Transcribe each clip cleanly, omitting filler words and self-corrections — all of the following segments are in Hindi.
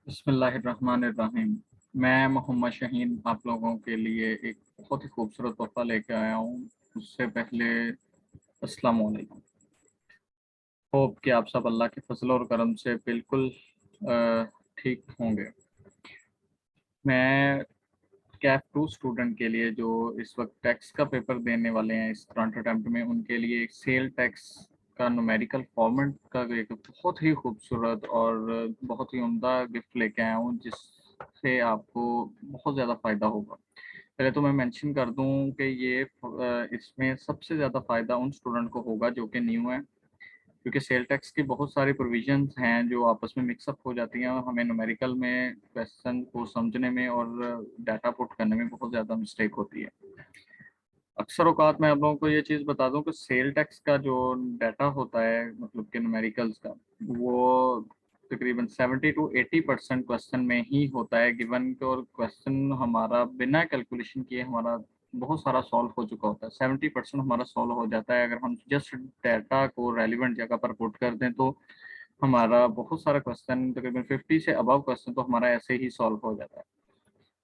बिस्मिल्लाहिर्रहमानिर्रहीम। मैं मोहम्मद शहीन आप लोगों के लिए एक बहुत ही खूबसूरत तोहफ़ा लेके आया हूँ। उससे पहले अस्सलाम वालेकुम। होप कि आप सब अल्लाह के फजल और करम से बिल्कुल ठीक होंगे। मैं कैफ 2 स्टूडेंट के लिए जो इस वक्त टैक्स का पेपर देने वाले हैं इस करंट अटेम्प्ट में, उनके लिए एक सेल टैक्स का न्यूमेरिकल फॉर्मेट का एक बहुत ही खूबसूरत और बहुत ही उम्दा गिफ्ट लेके आया हूँ, जिससे आपको बहुत ज़्यादा फ़ायदा होगा। पहले तो मैं मेंशन कर दूँ कि ये इसमें सबसे ज़्यादा फ़ायदा उन स्टूडेंट को होगा जो कि न्यू हैं, क्योंकि सेल टैक्स की बहुत सारी प्रोविजंस हैं जो आपस में मिक्सअप हो जाती हैं और हमें न्यूमेरिकल में क्वेश्चन को समझने में और डाटा पुट करने में बहुत ज़्यादा मिस्टेक होती है। अक्सर औकात मैं आप लोगों को ये चीज़ बता दूं कि सेल टैक्स का जो डाटा होता है, मतलब कि न्यूमेरिकल्स का, वो तकरीबन 70 to 80% क्वेश्चन में ही होता है गिवन के, और क्वेश्चन हमारा बिना कैलकुलेशन किए हमारा बहुत सारा सॉल्व हो चुका होता है। 70% हमारा सॉल्व हो जाता है अगर हम जस्ट डाटा को रेलिवेंट जगह पर पुट कर दें, तो हमारा बहुत सारा क्वेश्चन, तकरीबन 50 से अबव क्वेश्चन तो हमारा ऐसे ही सॉल्व हो जाता है।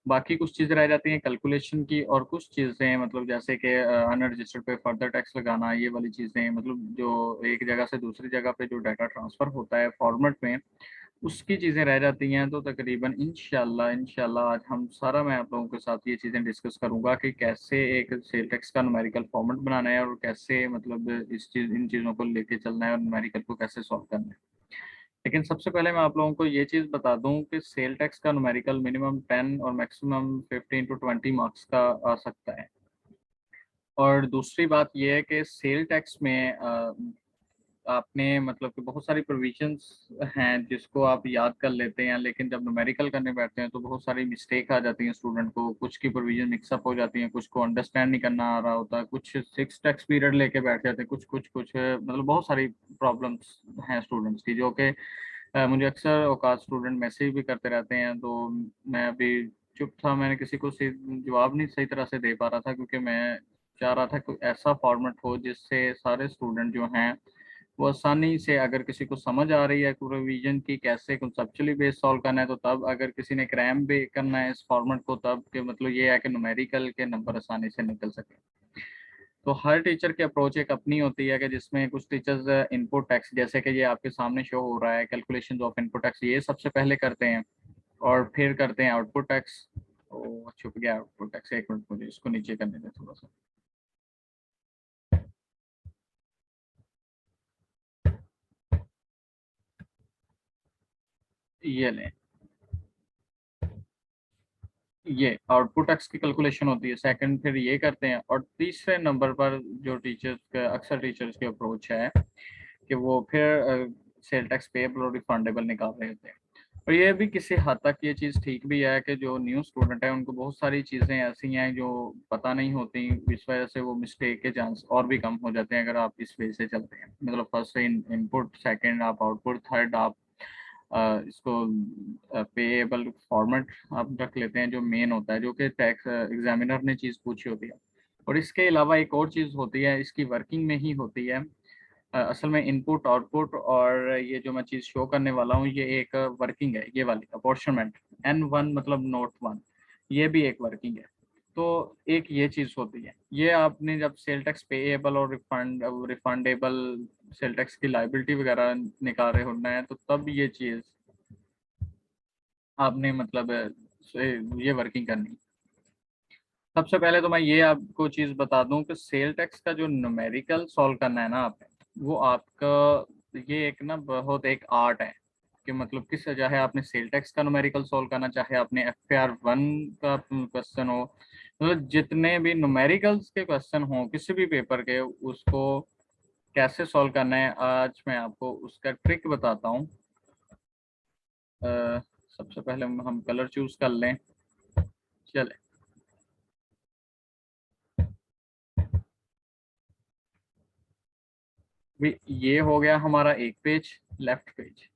बाकी कुछ चीज़ें रह जाती हैं कैलकुलेशन की, और कुछ चीज़ें मतलब जैसे कि अनरजिस्टर्ड पे फर्दर टैक्स लगाना, ये वाली चीज़ें, मतलब जो एक जगह से दूसरी जगह पे जो डाटा ट्रांसफ़र होता है फॉर्मेट में, उसकी चीज़ें रह जाती हैं। तो तकरीबन इंशाल्लाह इंशाल्लाह आज हम सारा, मैं आप लोगों के साथ ये चीज़ें डिस्कस करूँगा कि कैसे एक सेल टैक्स का न्यूमेरिकल फॉर्मेट बनाना है और कैसे मतलब इन चीज़ों को लेके चलना है और न्यूमेरिकल को कैसे सॉल्व करना है। लेकिन सबसे पहले मैं आप लोगों को ये चीज़ बता दूं कि सेल टैक्स का न्यूमेरिकल मिनिमम 10 और मैक्सिमम 15 टू 20 मार्क्स का आ सकता है। और दूसरी बात ये है कि सेल टैक्स में आपने मतलब कि बहुत सारी प्रोविजंस हैं जिसको आप याद कर लेते हैं, लेकिन जब न्यूमेरिकल करने बैठते हैं तो बहुत सारी मिस्टेक आ जाती हैं स्टूडेंट को। कुछ की प्रोविजन मिक्सअप हो जाती हैं, कुछ को अंडरस्टैंड नहीं करना आ रहा होता, कुछ 6 टैक्स पीरियड लेके बैठ जाते हैं, कुछ मतलब बहुत सारी प्रॉब्लम्स हैं स्टूडेंट्स की, जो कि मुझे अक्सर औकात स्टूडेंट मैसेज भी करते रहते हैं। तो मैं अभी चुप था, मैंने किसी को जवाब नहीं सही तरह से दे पा रहा था, क्योंकि मैं चाह रहा था कोई ऐसा फॉर्मेट हो जिससे सारे स्टूडेंट जो हैं वो आसानी से, अगर किसी को समझ आ रही है रिवीजन की कैसे कंसेप्चुअली बेस सॉल्व करना है तो तब, अगर किसी ने क्रैम भी करना है इस फॉर्मेट को तब, के मतलब ये है कि न्यूमेरिकल के नंबर आसानी से निकल सके। तो हर टीचर की अप्रोच एक अपनी होती है कि जिसमें कुछ टीचर्स इनपुट टैक्स, जैसे कि ये आपके सामने शो हो रहा है, कैलकुलेशन ऑफ इनपुट टैक्स, ये सबसे पहले करते हैं और फिर करते हैं आउटपुट टैक्स। ओ छुप गया आउटपुट टैक्स, एक मिनट मुझे इसको नीचे करने दें थोड़ा सा। ये लें, ये आउटपुट टैक्स की कैलकुलेशन होती है सेकंड, फिर ये करते हैं। और तीसरे नंबर पर जो टीचर्स का, अक्सर टीचर्स की अप्रोच है कि वो फिर सेल टैक्स पेएबल और रिफंडेबल निकाल रहे होते हैं। और ये भी किसी हद तक ये चीज़ ठीक भी है कि जो न्यू स्टूडेंट है उनको बहुत सारी चीज़ें ऐसी हैं जो पता नहीं होती, इस वजह से वो मिस्टेक के चांस और भी कम हो जाते हैं अगर आप इस वे से चलते हैं। मतलब फर्स्ट इनपुट, सेकंड आप आउटपुट, थर्ड आप इसको पेएबल फॉर्मेट आप रख लेते हैं जो मेन होता है, जो कि टैक्स एग्जामिनर ने चीज़ पूछी होती है। और इसके अलावा एक और चीज़ होती है, इसकी वर्किंग में ही होती है। असल में इनपुट आउटपुट और ये जो मैं चीज़ शो करने वाला हूँ, ये एक वर्किंग है, ये वाली अपॉर्चनमेंट N1 मतलब नोट 1, ये भी एक वर्किंग है। तो एक ये चीज़ होती है, ये आपने जब सेल टैक्स पेएबल और रिफंडेबल सेल टैक्स की लाइबिलिटी वगैरह निकाल रहे होना है, तो तब ये चीज़ आपने मतलब ये वर्किंग करनी है। सबसे पहले तो मैं ये आपको चीज़ बता दूं कि सेल टैक्स का जो न्यूमेरिकल सॉल्व करना है ना आपने, वो आपका ये एक ना बहुत एक आर्ट है कि मतलब किस, चाहे आपने सेल टैक्स का न्यूमेरिकल सॉल्व करना, चाहे आपने FAR 1 का क्वेश्चन हो, मतलब जितने भी न्यूमेरिकल्स के क्वेश्चन हो किसी भी पेपर के, उसको कैसे सॉल्व करना है आज मैं आपको उसका ट्रिक बताता हूँ। सबसे पहले हम कलर चूज कर लें। चले, ये हो गया हमारा एक पेज, लेफ्ट पेज।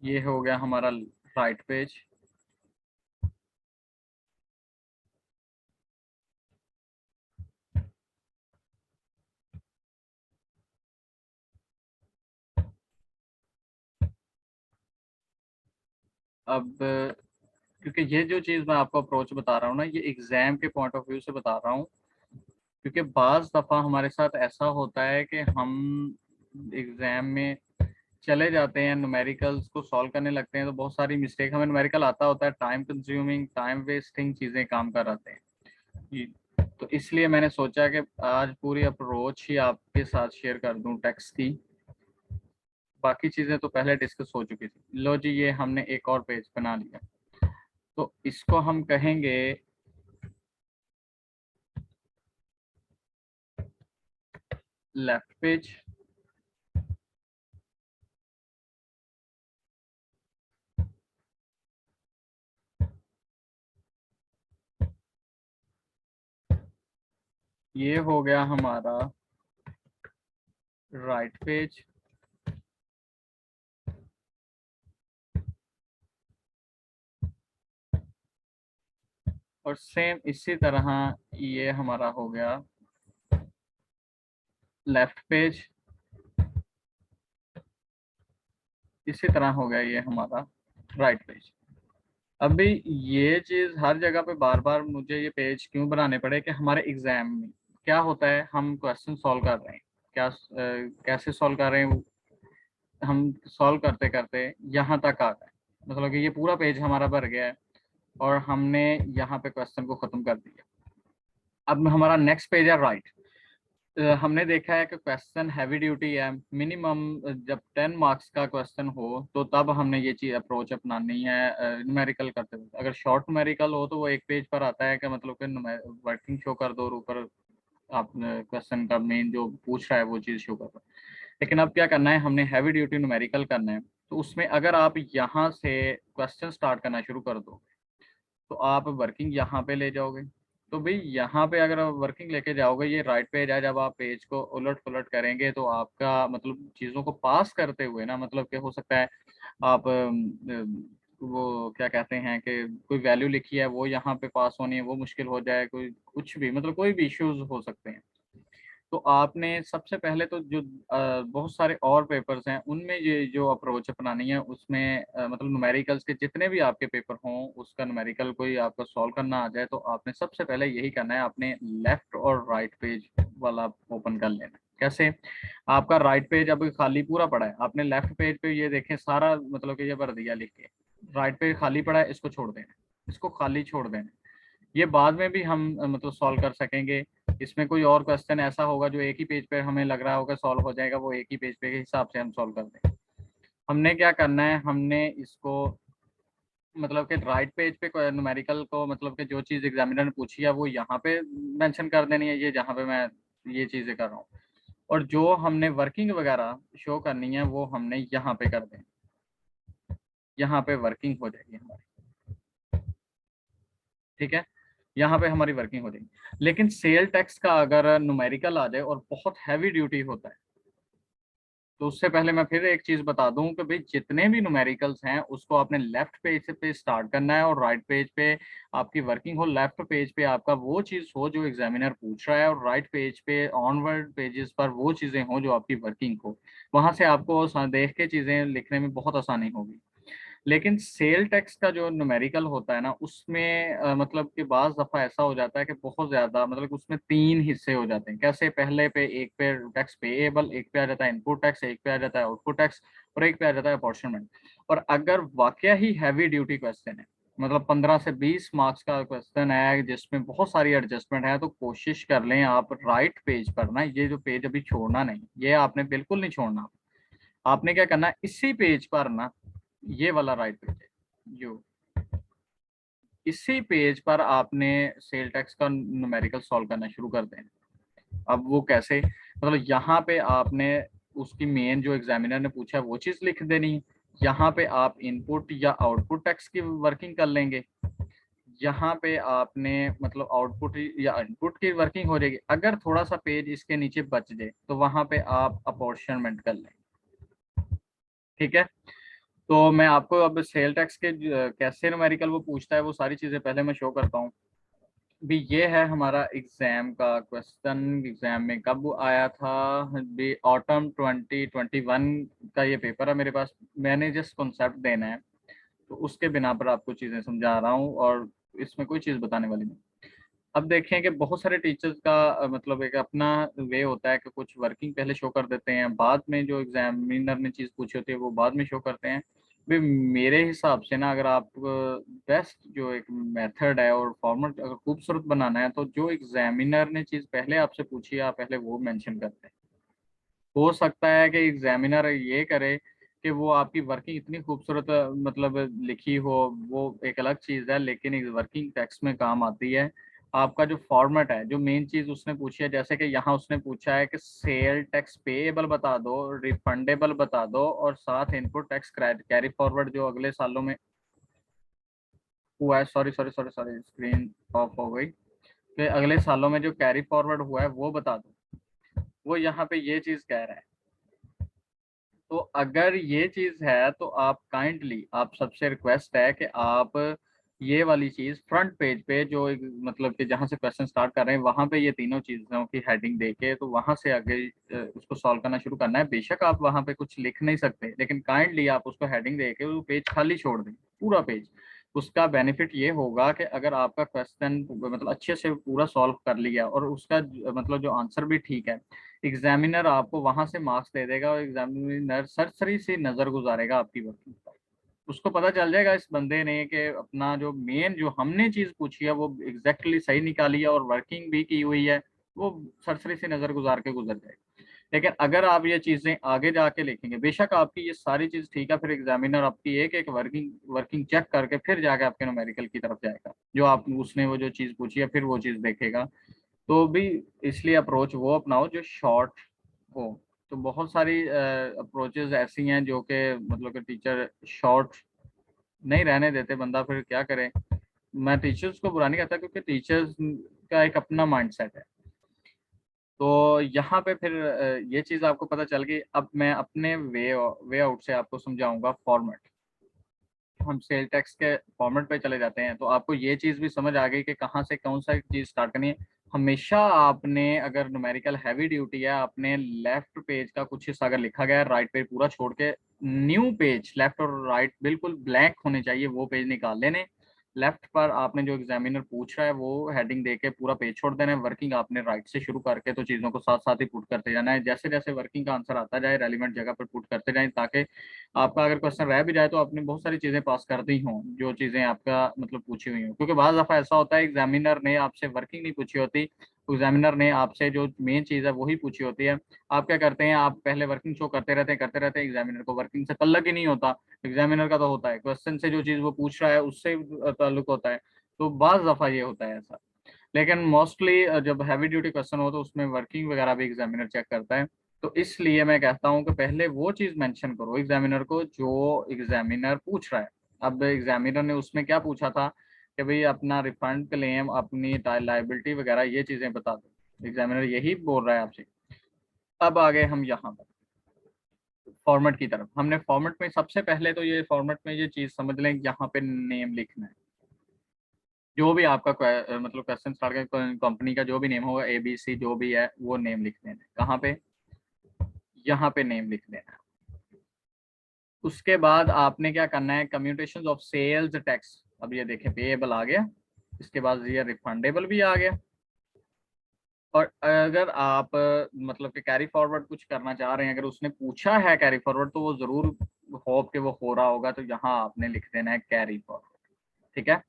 ये हो गया हमारा राइट पेज। अब क्योंकि ये जो चीज़ मैं आपको अप्रोच बता रहा हूँ ना, ये एग्ज़ाम के पॉइंट ऑफ व्यू से बता रहा हूँ, क्योंकि बाज़ दफ़ा हमारे साथ ऐसा होता है कि हम एग्ज़ाम में चले जाते हैं, न्यूमेरिकल्स को सॉल्व करने लगते हैं, तो बहुत सारी मिस्टेक, हमें न्यूमेरिकल आता होता है, टाइम कंज्यूमिंग, टाइम वेस्टिंग चीज़ें काम कर आते हैं। तो इसलिए मैंने सोचा कि आज पूरी अप्रोच ही आपके साथ शेयर कर दूं टेक्स्ट की। बाकी चीज़ें तो पहले डिस्कस हो चुकी थी। लो जी, ये हमने एक और पेज बना लिया, तो इसको हम कहेंगे लेफ्ट पेज। ये हो गया हमारा राइट पेज। और सेम इसी तरह ये हमारा हो गया लेफ्ट पेज। इसी तरह हो गया ये हमारा राइट पेज। अभी ये चीज हर जगह पे बार बार मुझे ये पेज क्यों बनाने पड़े कि हमारे एग्जाम में क्या होता है, हम क्वेश्चन सॉल्व कर रहे हैं, क्या कैसे सॉल्व कर रहे हैं, हम सॉल्व करते करते यहाँ तक आ गए, मतलब कि ये पूरा पेज हमारा भर गया है और हमने यहाँ पे क्वेश्चन को खत्म कर दिया। अब हमारा नेक्स्ट पेज है राइट। हमने देखा है कि क्वेश्चन हैवी ड्यूटी है, मिनिमम जब 10 मार्क्स का क्वेश्चन हो तो तब हमने ये चीज अप्रोच अपनानी है न्यूमेरिकल करते हुए। अगर शॉर्ट न्यूमेरिकल हो तो वो एक पेज पर आता है कि मतलब कि वर्किंग शो कर दो और ऊपर आप क्वेश्चन का मेन जो पूछ रहा है वो चीज शो कर दो। लेकिन अब क्या करना है, हमने हैवी ड्यूटी न्यूमेरिकल करना है, तो उसमें अगर आप यहाँ से क्वेश्चन स्टार्ट करना शुरू कर दो तो आप वर्किंग यहाँ पे ले जाओगे। तो भाई यहाँ पे अगर आप वर्किंग लेके जाओगे, ये राइट पेज है, जब आप पेज को उलट पुलट करेंगे तो आपका मतलब चीज़ों को पास करते हुए ना, मतलब कि हो सकता है आप वो क्या कहते हैं कि कोई वैल्यू लिखी है वो यहाँ पे पास होनी है वो मुश्किल हो जाए, कोई कुछ भी मतलब कोई भी इश्यूज हो सकते हैं। तो आपने सबसे पहले तो जो बहुत सारे और पेपर्स हैं उनमें ये जो अप्रोच अपनानी है उसमें मतलब न्यूमेरिकल्स के जितने भी आपके पेपर हों उसका न्यूमेरिकल कोई आपको सॉल्व करना आ जाए तो आपने सबसे पहले यही करना है, आपने लेफ्ट और राइट पेज वाला ओपन कर लेना है। कैसे? आपका राइट पेज अभी खाली पूरा पड़ा है, आपने लेफ्ट पेज पे ये देखें सारा मतलब कि ये भर दिया लिख के, राइट पेज खाली पड़ा है, इसको छोड़ देना, इसको खाली छोड़ देना। ये बाद में भी हम मतलब सॉल्व कर सकेंगे। इसमें कोई और क्वेश्चन ऐसा होगा जो एक ही पेज पे हमें लग रहा होगा सॉल्व हो जाएगा, वो एक ही पेज पे के हिसाब से हम सॉल्व कर देंगे। हमने क्या करना है, हमने इसको मतलब कि राइट पेज पे न्यूमेरिकल को मतलब कि जो चीज़ एग्जामिनर ने पूछी है वो यहाँ पे मेंशन कर देनी है, ये जहाँ पे मैं ये चीज़ें कर रहा हूँ, और जो हमने वर्किंग वगैरह शो करनी है वो हमने यहाँ पे कर दें, यहाँ पे वर्किंग हो जाएगी हमारी। ठीक है, यहाँ पे हमारी वर्किंग हो जाएगी। लेकिन सेल टैक्स का अगर न्यूमेरिकल आ जाए और बहुत हैवी ड्यूटी होता है, तो उससे पहले मैं फिर एक चीज बता दूं कि भाई जितने भी न्यूमेरिकल्स हैं उसको आपने लेफ्ट पेज से पे स्टार्ट करना है और राइट पेज पे आपकी वर्किंग हो। लेफ्ट पेज पे आपका वो चीज हो जो एग्जामिनर पूछ रहा है और राइट पेज पे ऑनवर्ड पेजेस पर वो चीजें हो जो आपकी वर्किंग हो। वहां से आपको देख के चीजें लिखने में बहुत आसानी होगी। लेकिन सेल टैक्स का जो न्यूमेरिकल होता है ना उसमें मतलब कि बाज दफा ऐसा हो जाता है कि बहुत ज्यादा मतलब उसमें तीन हिस्से हो जाते हैं। कैसे? पहले पे एक पे टैक्स पेएबल, एक पे आ जाता है इनपुट टैक्स, एक पे आ जाता है आउटपुट टैक्स, और एक पे आ जाता है अपॉर्शनमेंट। और अगर वाकया ही हैवी ड्यूटी क्वेश्चन है, मतलब 15 से 20 मार्क्स का क्वेश्चन है जिसमें बहुत सारी एडजस्टमेंट है, तो कोशिश कर लें आप राइट पेज पर ना, ये जो पेज अभी छोड़ना नहीं, ये आपने बिल्कुल नहीं छोड़ना। आपने क्या करना है, इसी पेज पर ना, ये वाला राइट पेज है जो, इसी पेज पर आपने सेल टैक्स का न्यूमेरिकल सॉल्व करना शुरू कर देना। अब वो कैसे? मतलब यहाँ पे आपने उसकी मेन जो एग्जामिनर ने पूछा है वो चीज लिख देनी है। यहाँ पे आप इनपुट या आउटपुट टैक्स की वर्किंग कर लेंगे। यहाँ पे आपने मतलब आउटपुट या इनपुट की वर्किंग हो जाएगी। अगर थोड़ा सा पेज इसके नीचे बच जाए तो वहां पे आप अपॉर्शनमेंट कर लें। ठीक है, तो मैं आपको अब सेल टैक्स के कैसे न्यूमेरिकल वो पूछता है वो सारी चीजें पहले मैं शो करता हूँ। भी ये है हमारा एग्जाम का क्वेश्चन। एग्जाम में कब आया था? भी ऑटम 2021 का ये पेपर है मेरे पास। मैंने जस्ट कॉन्सेप्ट देना है, तो उसके बिना पर आपको चीज़ें समझा रहा हूँ और इसमें कोई चीज़ बताने वाली नहीं। अब देखें कि बहुत सारे टीचर्स का मतलब एक अपना वे होता है कि कुछ वर्किंग पहले शो कर देते हैं, बाद में जो एग्जामिनर ने चीज़ पूछी होती है वो बाद में शो करते हैं। भी मेरे हिसाब से ना, अगर आप बेस्ट जो एक मेथड है और फॉर्मेट अगर खूबसूरत बनाना है, तो जो एग्जामिनर ने चीज़ पहले आपसे पूछी है आप पहले वो मेंशन करते हैं। हो सकता है कि एग्जामिनर ये करे कि वो आपकी वर्किंग इतनी खूबसूरत मतलब लिखी हो, वो एक अलग चीज़ है, लेकिन एक वर्किंग टेक्स्ट में काम आती है। आपका जो फॉर्मेट है, जो मेन चीज़ उसने पूछी है, जैसे कि यहाँ उसने पूछा है कि सेल टैक्स पेएबल बता दो, रिफंडेबल बता दो और साथ इनपुट टैक्स कैरी फॉरवर्ड जो अगले सालों में हुआ है, sorry sorry sorry sorry screen of हो गई, कि अगले सालों में जो कैरी फॉरवर्ड हुआ है वो बता दो। वो यहाँ पे ये चीज़ कह रहा है। तो अगर ये चीज है तो आप काइंडली, आप सबसे रिक्वेस्ट है कि आप ये वाली चीज फ्रंट पेज पे जो मतलब कि जहाँ से क्वेश्चन स्टार्ट कर रहे हैं वहां पे ये तीनों चीजों की हेडिंग देके तो वहां से आगे उसको सॉल्व करना शुरू करना है। बेशक आप वहां पे कुछ लिख नहीं सकते, लेकिन काइंडली आप उसको हेडिंग देके वो पेज खाली छोड़ दें, पूरा पेज। उसका बेनिफिट ये होगा कि अगर आपका क्वेश्चन मतलब अच्छे से पूरा सॉल्व कर लिया और उसका मतलब जो आंसर भी ठीक है, एग्जामिनर आपको वहां से मार्क्स दे देगा और एग्जामिनर सरसरी से नजर गुजारेगा आपकी वर्किंग पर। उसको पता चल जाएगा इस बंदे ने कि अपना जो मेन जो हमने चीज पूछी है वो एग्जैक्टली सही निकाली है और वर्किंग भी की हुई है, वो सरसरी से नजर गुजार के गुजर जाएगा। लेकिन अगर आप ये चीजें आगे जाके लिखेंगे, बेशक आपकी ये सारी चीज ठीक है, फिर एग्जामिनर आपकी एक एक वर्किंग वर्किंग चेक करके फिर जाके आपके न्यूमेरिकल की तरफ जाएगा, जो आप उसने वो जो चीज पूछी है फिर वो चीज देखेगा। तो भी इसलिए अप्रोच वो अपनाओ जो शॉर्ट हो। तो बहुत सारी अप्रोचेस ऐसी हैं जो कि मतलब कि टीचर शॉर्ट नहीं रहने देते, बंदा फिर क्या करे। मैं टीचर्स को बुरा नहीं कहता, क्योंकि टीचर्स का एक अपना माइंडसेट है। तो यहाँ पे फिर ये चीज़ आपको पता चल गई। अब मैं अपने वे आउट से आपको समझाऊंगा फॉर्मेट। हम सेल टैक्स के फॉर्मेट पे चले जाते हैं तो आपको ये चीज़ भी समझ आ गई कि कहाँ से कौन सा चीज़ स्टार्ट करनी है। हमेशा आपने, अगर न्यूमेरिकल हैवी ड्यूटी है, आपने लेफ्ट पेज का कुछ हिस्सा अगर लिखा गया है, राइट पेज पूरा छोड़ के न्यू पेज, लेफ्ट और राइट बिल्कुल ब्लैंक होने चाहिए, वो पेज निकाल लेने। लेफ्ट पर आपने जो एग्जामिनर पूछ रहा है वो हेडिंग देके पूरा पेज छोड़ देना है। वर्किंग आपने राइट से शुरू करके तो चीज़ों को साथ साथ ही पुट करते जाना है। जैसे जैसे वर्किंग का आंसर आता जाए रेलिवेंट जगह पर पुट करते जाएं, ताकि आपका अगर क्वेश्चन रह भी जाए तो आपने बहुत सारी चीजें पास कर दी हों, जो चीजें आपका मतलब पूछी हुई हों। क्योंकि बाज़ दफा ऐसा होता है एग्जामिनर ने आपसे वर्किंग नहीं पूछी होती, एग्जामिनर ने आपसे जो मेन चीज है वही पूछी होती है। आप क्या करते हैं, आप पहले वर्किंग शो करते रहते हैं, एग्जामिनर को वर्किंग से तल्लक ही नहीं होता। एग्जामिनर का तो होता है क्वेश्चन से, जो चीज वो पूछ रहा है उससे ताल्लुक होता है। तो बाज़ दफा ये होता है ऐसा। लेकिन मोस्टली जब हैवी ड्यूटी क्वेश्चन हो तो उसमें वर्किंग वगैरह भी एग्जामिनर चेक करता है। तो इसलिए मैं कहता हूँ कि पहले वो चीज़ मेंशन करो एग्जामिनर को जो एग्जामिनर पूछ रहा है। अब एग्जामिनर ने उसमें क्या पूछा था कि भाई अपना रिफंड क्लेम, अपनी लाइबिलिटी वगैरह ये चीज़ें बता दो, एग्जामिनर यही बोल रहा है आपसे। अब आ गए हम यहाँ पर फॉर्मेट की तरफ। हमने फॉर्मेट में सबसे पहले तो ये फॉर्मेट में ये चीज़ समझ लें, यहाँ पे नेम लिखना है। जो भी आपका मतलब क्वेश्चन स्टार्ट का कंपनी का जो भी नेम होगा, ABC जो भी है वो नेम लिख देना है। कहाँ पे, यहाँ पे नेम लिख देना है। उसके बाद आपने क्या करना है, कम्यूटेशन ऑफ सेल्स टैक्स। अब ये देखें पेएबल आ गया, इसके बाद ये रिफंडेबल भी आ गया। और अगर आप मतलब कि कैरी फॉरवर्ड कुछ करना चाह रहे हैं, अगर उसने पूछा है कैरी फॉरवर्ड तो वो जरूर होप कि वो हो रहा होगा, तो यहाँ आपने लिख देना है कैरी फॉरवर्ड। ठीक है।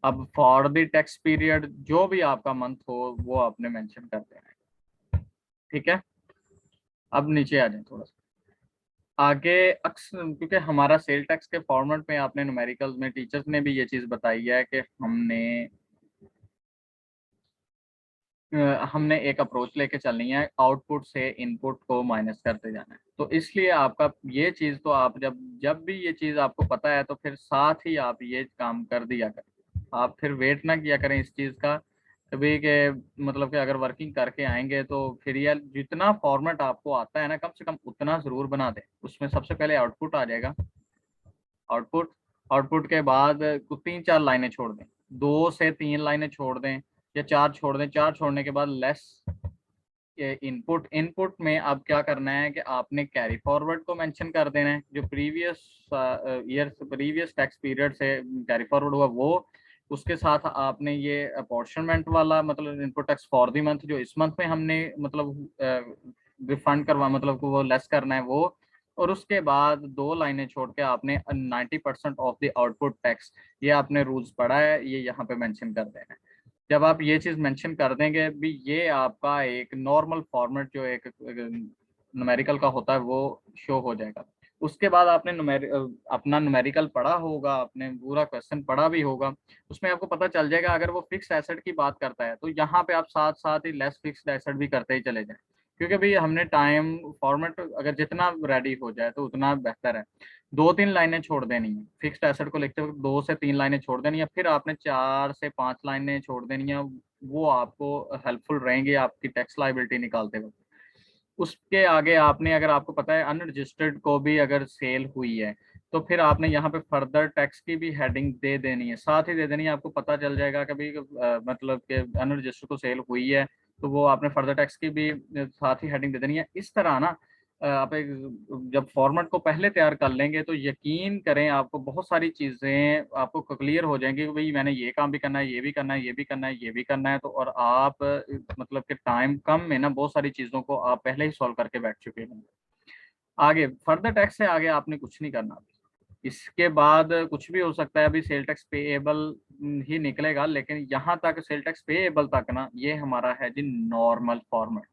अब फॉर द टैक्स पीरियड जो भी आपका मंथ हो वो आपने मेंशन कर देना है। ठीक है। अब नीचे आ जाए थोड़ा सा आगे। अक्सर क्योंकि हमारा सेल टैक्स के फॉर्मेट में आपने न्यूमेरिकल्स में टीचर्स ने भी ये चीज़ बताई है कि हमने एक अप्रोच लेके चलनी है, आउटपुट से इनपुट को माइनस करते जाना है। तो इसलिए आपका ये चीज़ तो आप जब जब भी ये चीज़ आपको पता है तो फिर साथ ही आप ये काम कर दिया करें। आप फिर वेट ना किया करें इस चीज़ का कभी के, मतलब कि अगर वर्किंग करके आएंगे तो फिर यार जितना फॉर्मेट आपको आता है ना कम से कम उतना ज़रूर बना दें। उसमें सबसे पहले आउटपुट आ जाएगा। आउटपुट, आउटपुट के बाद कुछ 3-4 लाइनें छोड़ दें, 2 से 3 लाइनें छोड़ दें या 4 छोड़ दें। 4 छोड़ने के बाद लेस इनपुट इनपुट में अब क्या करना है कि आपने कैरी फॉरवर्ड को मेंशन कर देना है, जो प्रीवियस टैक्स पीरियड से कैरी फॉरवर्ड हुआ वो, उसके साथ आपने ये अपॉर्शनमेंट वाला मतलब input tax for the month जो इस मंथ में हमने मतलब रिफंड करवा मतलब को वो लेस करना है वो, और उसके बाद 2 लाइनें छोड़ के आपने 90% ऑफ द आउटपुट टैक्स, ये आपने रूल्स पढ़ा है, ये यहाँ पे मेंशन कर देना है। जब आप ये चीज मेंशन कर देंगे भी, ये आपका एक नॉर्मल फॉर्मेट जो एक न्यूमेरिकल का होता है वो शो हो जाएगा। उसके बाद आपने अपना न्यूमेरिकल पढ़ा होगा, आपने पूरा क्वेश्चन पढ़ा भी होगा, उसमें आपको पता चल जाएगा अगर वो फिक्स्ड एसेट की बात करता है तो यहाँ पे आप साथ साथ ही लेस फिक्स्ड एसेट भी करते ही चले जाएं, क्योंकि भाई हमने टाइम फॉर्मेट अगर जितना रेडी हो जाए तो उतना बेहतर है। 2-3 लाइनें छोड़ देनी है फिक्स्ड एसेट को लिखते वक्त, 2 से 3 लाइनें छोड़ देनी है, फिर आपने 4 से 5 लाइनें छोड़ देनी है, वो आपको हेल्पफुल रहेंगी आपकी टैक्स लाइबिलिटी निकालते वक्त। उसके आगे आपने अगर आपको पता है अनरजिस्टर्ड को भी अगर सेल हुई है तो फिर आपने यहाँ पे फर्दर टैक्स की भी हेडिंग दे देनी है, साथ ही दे देनी है, आपको पता चल जाएगा कि भाई मतलब कि अनरजिस्टर्ड को सेल हुई है तो वो आपने फर्दर टैक्स की भी साथ ही हेडिंग दे देनी है। इस तरह ना आप एक जब फॉर्मेट को पहले तैयार कर लेंगे तो यकीन करें आपको बहुत सारी चीज़ें आपको क्लियर हो जाएंगी कि भाई मैंने ये काम भी करना है, ये भी करना है, ये भी करना है, ये भी करना है, तो और आप मतलब कि टाइम कम में ना बहुत सारी चीज़ों को आप पहले ही सॉल्व करके बैठ चुके होंगे। आगे फर्दर टैक्स से आगे आपने कुछ नहीं करना, इसके बाद कुछ भी हो सकता है, अभी सेल टैक्स पेएबल ही निकलेगा, लेकिन यहाँ तक सेल टैक्स पेएबल तक ना ये हमारा है जी नॉर्मल फॉर्मेट।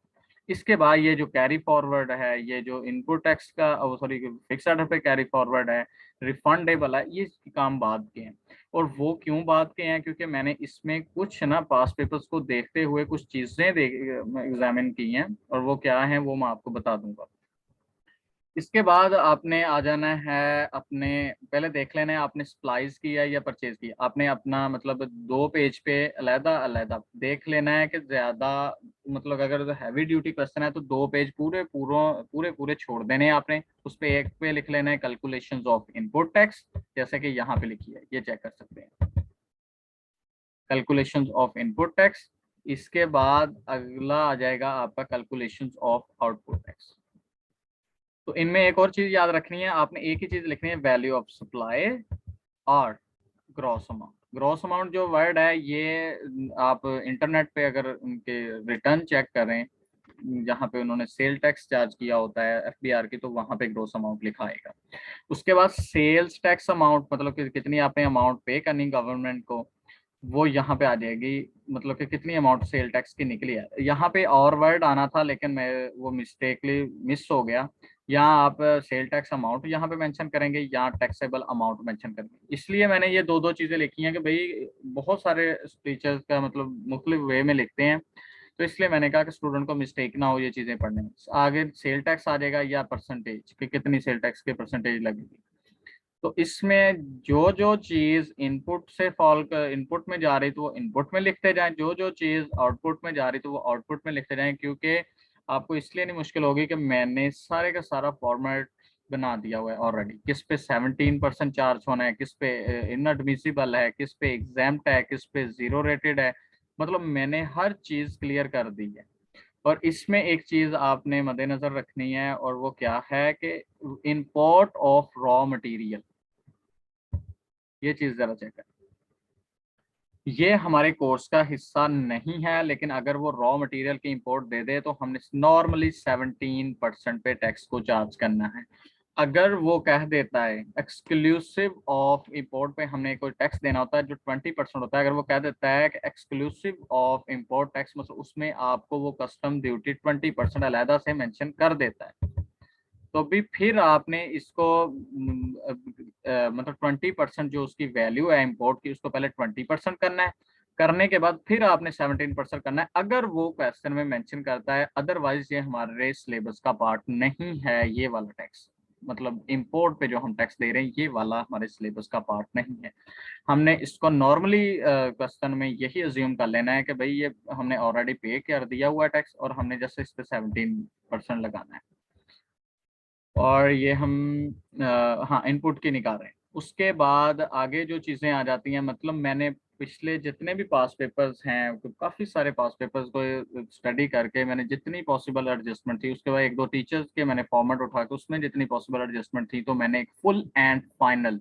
इसके बाद ये जो कैरी फॉरवर्ड है, ये जो इनपुट टैक्स का सॉरी फिक्स्ड पे कैरी फॉरवर्ड है, रिफंडेबल है, ये काम बाद के हैं। और वो क्यों बाद के हैं, क्योंकि मैंने इसमें कुछ ना पास पेपर्स को देखते हुए कुछ चीजें एग्जामिन की हैं, और वो क्या है वो मैं आपको बता दूंगा। इसके बाद आपने आ जाना है अपने, पहले देख लेना है आपने सप्लाईज किया या परचेज किया, आपने अपना मतलब 2 पेज पे अलहदा अलहदा देख लेना है कि ज्यादा मतलब अगर हैवी ड्यूटी क्वेश्चन है तो 2 पेज पूरे पूरे पूरे छोड़ देने हैं आपने, उस पे एक पे लिख लेना है कैलकुलेशंस ऑफ इनपुट टैक्स, जैसे कि यहाँ पे लिखी है, ये चेक कर सकते हैं कैलकुलेशंस ऑफ इनपुट टैक्स। इसके बाद अगला आ जाएगा आपका कैलकुलेशंस ऑफ आउटपुट टैक्स। तो इनमें एक और चीज याद रखनी है, आपने एक ही चीज लिखनी है, वैल्यू ऑफ सप्लाई और ग्रॉस अमाउंट। ग्रॉस अमाउंट जो वर्ड है ये आप इंटरनेट पे अगर उनके रिटर्न चेक करें जहाँ पे उन्होंने सेल टैक्स चार्ज किया होता है एफबीआर की, तो वहां पे ग्रॉस अमाउंट लिखा आएगा। उसके बाद सेल्स टैक्स अमाउंट मतलब कि कितनी आपने अमाउंट पे करनी गवर्नमेंट को, वो यहाँ पे आ जाएगी, मतलब कि कितनी अमाउंट सेल टैक्स की निकली है। यहाँ पे और वर्ड आना था लेकिन मैं वो मिस्टेकली मिस हो गया। यहाँ आप सेल टैक्स अमाउंट यहाँ पे मेंशन करेंगे, यहाँ टैक्सेबल अमाउंट मेंशन करेंगे, इसलिए मैंने ये दो दो चीजें लिखी हैं कि भाई बहुत सारे टीचर्स का मतलब मुख्तलिफ वे में लिखते हैं, तो इसलिए मैंने कहा कि स्टूडेंट को मिस्टेक ना हो ये चीजें पढ़ने में। आगे सेल टैक्स आ जाएगा या परसेंटेज कि कितनी सेल टैक्स के परसेंटेज लगेगी। तो इसमें जो जो चीज इनपुट से फॉल कर इनपुट में जा रही तो वो इनपुट में लिखते जाएं, जो जो चीज आउटपुट में जा रही तो वो आउटपुट में लिखते जाएं, क्योंकि आपको इसलिए नहीं मुश्किल होगी कि मैंने सारे का सारा फॉर्मेट बना दिया हुआ है ऑलरेडी, किस पे 17% चार्ज होना है, किस पे इनएडमिसिबल है, किस पे एग्जाम्प्ट है, किस पे जीरो रेटेड है, मतलब मैंने हर चीज क्लियर कर दी है। और इसमें एक चीज आपने मद्देनजर रखनी है और वो क्या है कि इंपोर्ट ऑफ रॉ मटेरियल, ये चीज जरा चेक करें। ये हमारे कोर्स का हिस्सा नहीं है, लेकिन अगर वो रॉ मटेरियल की इंपोर्ट दे दे तो हमने नॉर्मली 17% पे टैक्स को चार्ज करना है। अगर वो कह देता है एक्सक्लूसिव ऑफ इंपोर्ट पे हमने कोई टैक्स देना होता है जो 20% होता है, अगर वो कह देता है कि एक्सक्लूसिव ऑफ इंपोर्ट टैक्स, मतलब उसमें आपको वो कस्टम ड्यूटी 20% अलहदा से मेंशन कर देता है, तो भी फिर आपने इसको मतलब 20% जो उसकी वैल्यू है इंपोर्ट की उसको पहले 20% करना है, करने के बाद फिर आपने 17% करना है अगर वो क्वेश्चन में मेंशन करता है, अदरवाइज ये हमारे सिलेबस का पार्ट नहीं है, ये वाला टैक्स मतलब इंपोर्ट पे जो हम टैक्स दे रहे हैं ये वाला हमारे सिलेबस का पार्ट नहीं है। हमने इसको नॉर्मली क्वेश्चन में यही अज्यूम कर लेना है कि भाई ये हमने ऑलरेडी पे कर दिया हुआ टैक्स और हमने जैसे इस पे 17% लगाना है, और ये हम हाँ इनपुट की निकाल रहे हैं। उसके बाद आगे जो चीज़ें आ जाती हैं, मतलब मैंने पिछले जितने भी पास पेपर्स हैं, तो काफ़ी सारे पास पेपर्स को स्टडी करके मैंने जितनी पॉसिबल एडजस्टमेंट थी, उसके बाद एक दो टीचर्स के मैंने फॉर्मेट उठा के उसमें जितनी पॉसिबल एडजस्टमेंट थी, तो मैंने एक फुल एंड फाइनल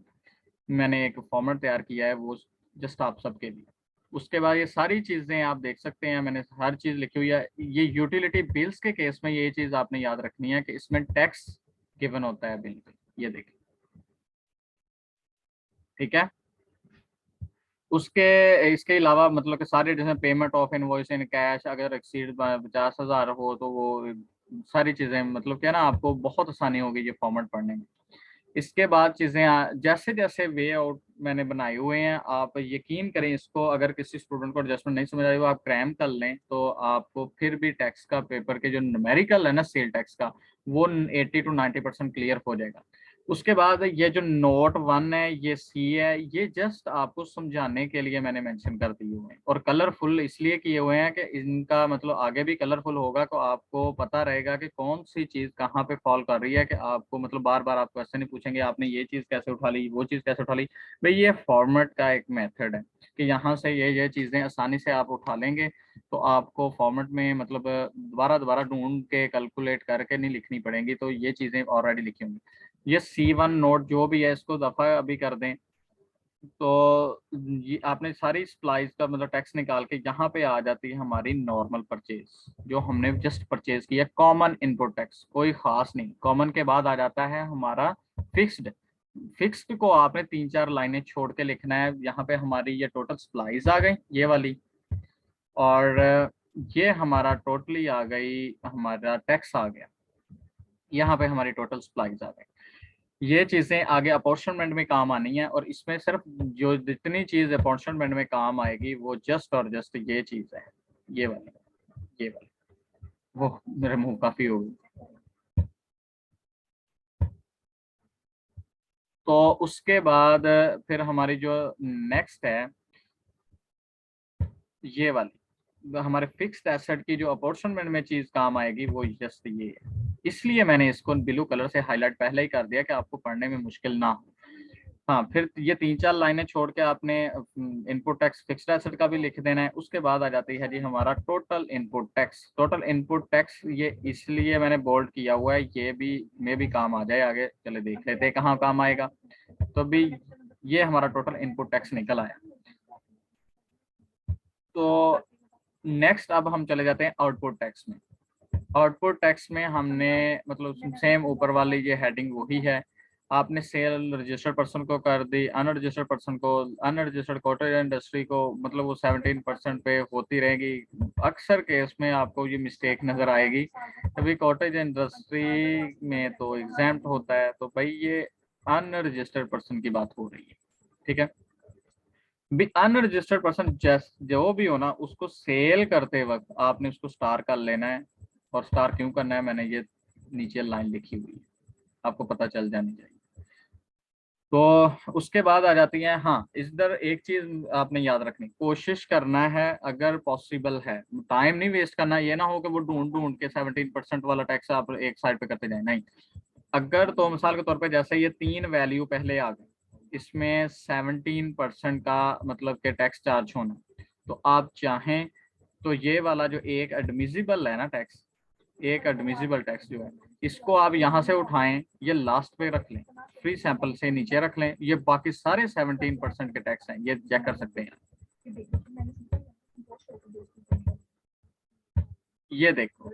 मैंने एक फॉर्मेट तैयार किया है, वो जस्ट आप सबके लिए। उसके बाद ये सारी चीज़ें आप देख सकते हैं, मैंने हर चीज़ लिखी हुई है। ये यूटिलिटी बिल्स के केस में ये चीज़ आपने याद रखनी है कि इसमें टैक्स गिवन होता है बिल पे, ये देखिए, ठीक है। उसके इसके अलावा मतलब कि सारे जैसे payment of invoice in cash अगर एक्सीड 50,000 हो तो वो सारी चीज़ें मतलब क्या ना, आपको बहुत आसानी होगी ये फॉर्मेट पढ़ने में। इसके बाद चीज़ें जैसे जैसे वे आउट मैंने बनाए हुए हैं, आप यकीन करें इसको, अगर किसी स्टूडेंट को एडजस्टमेंट नहीं समझ आई वो आप क्रैम कर लें, तो आपको फिर भी टैक्स का पेपर के जो न्यूमेरिकल है ना सेल टैक्स का, वो 80 to 90% क्लियर हो जाएगा। उसके बाद ये जो नोट 1 है, ये सी है, ये जस्ट आपको समझाने के लिए मैंने मेंशन कर दिए हुए हैं, और कलरफुल इसलिए किए हुए हैं कि इनका मतलब आगे भी कलरफुल होगा, तो आपको पता रहेगा कि कौन सी चीज़ कहाँ पे फॉल कर रही है, कि आपको मतलब बार बार आप क्वेश्चन नहीं पूछेंगे आपने ये चीज़ कैसे उठा ली, वो चीज़ कैसे उठा ली। भाई ये फॉर्मेट का एक मेथड है कि यहाँ से ये चीज़ें आसानी से आप उठा लेंगे, तो आपको फॉर्मेट में मतलब दोबारा दोबारा ढूंढ के कैलकुलेट करके नहीं लिखनी पड़ेंगी, तो ये चीज़ें ऑलरेडी लिखी होंगी। ये C1 नोट जो भी है इसको दफा अभी कर दें, तो ये आपने सारी सप्लाईज का मतलब टैक्स निकाल के यहाँ पे आ जाती है हमारी नॉर्मल परचेज, जो हमने जस्ट परचेज किया, कॉमन इनपुट टैक्स, कोई खास नहीं। कॉमन के बाद आ जाता है हमारा फिक्स्ड। फिक्स्ड को आपने 3-4 लाइनें छोड़ के लिखना है। यहाँ पे हमारी ये टोटल सप्लाईज आ गई ये वाली, और ये हमारा टोटली आ गई, हमारा टैक्स आ गया, यहाँ पे हमारी टोटल सप्लाईज आ गई। ये चीज़ें आगे अपॉर्चनमेंट में काम आनी है, और इसमें सिर्फ जो जितनी चीज़ अपॉर्चनमेंट में काम आएगी वो जस्ट और जस्ट ये चीज़ है, ये वाली, ये वाली। वो मेरे मुंह काफ़ी हो गई। तो उसके बाद फिर हमारी जो नेक्स्ट है ये वाली, हमारे फिक्स्ड एसेट की जो अपॉर्चनमेंट में चीज़ काम आएगी वो जस्ट ये है। इसलिए मैंने इसको ब्लू कलर से हाईलाइट पहले ही कर दिया कि आपको पढ़ने में मुश्किल ना हो। हाँ, फिर ये 3-4 लाइनें छोड़ के आपने इनपुट टैक्स फिक्स्ड एसेट का भी लिख देना है। उसके बाद आ जाती है जी हमारा total input tax. Total input tax ये इसलिए मैंने बोल्ड किया हुआ है, ये भी में भी काम आ जाए आगे, चले देख लेते हैं कहाँ काम आएगा। तो भी ये हमारा टोटल इनपुट टैक्स निकल आया। तो नेक्स्ट अब हम चले जाते हैं आउटपुट टैक्स में। आउटपुट टैक्स में हमने मतलब सेम ऊपर वाली ये हेडिंग वही है। आपने सेल रजिस्टर्ड पर्सन को कर दी, अनरजिस्टर्ड पर्सन को, अनरजिस्टर्ड कॉटेज इंडस्ट्री को मतलब वो 17% पे होती रहेगी। अक्सर केस में आपको ये मिस्टेक नजर आएगी, अभी कॉटेज इंडस्ट्री में तो एग्जाम्प्ट होता है, तो भाई ये अनरजिस्टर्ड पर्सन की बात हो रही है, ठीक है। अनरजिस्टर्ड पर्सन जो भी हो ना, उसको सेल करते वक्त आपने उसको स्टार कर लेना है। और स्टार क्यों करना है, मैंने ये नीचे लाइन लिखी हुई है, आपको पता चल जानी चाहिए। तो उसके बाद आ जाती है, हाँ इधर एक चीज आपने याद रखनी, कोशिश करना है अगर पॉसिबल है, टाइम नहीं वेस्ट करना। ये ना हो कि वो ढूंढ ढूंढ के 17% वाला टैक्स आप एक साइड पे करते जाए, नहीं। अगर तो मिसाल के तौर पे जैसे ये 3 वैल्यू पहले आ गए, इसमें 17% का मतलब के टैक्स चार्ज होना, तो आप चाहें तो ये वाला जो एक एडमिसिबल है ना टैक्स, एक एडमिसिबल टैक्स जो है, इसको आप यहाँ से उठाएं, ये लास्ट पे रख लें, फ्री सैंपल से नीचे रख लें, ये बाकी सारे 17% के टैक्स हैं, ये चेक कर सकते हैं। ये देखो,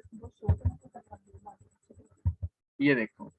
ये देखो,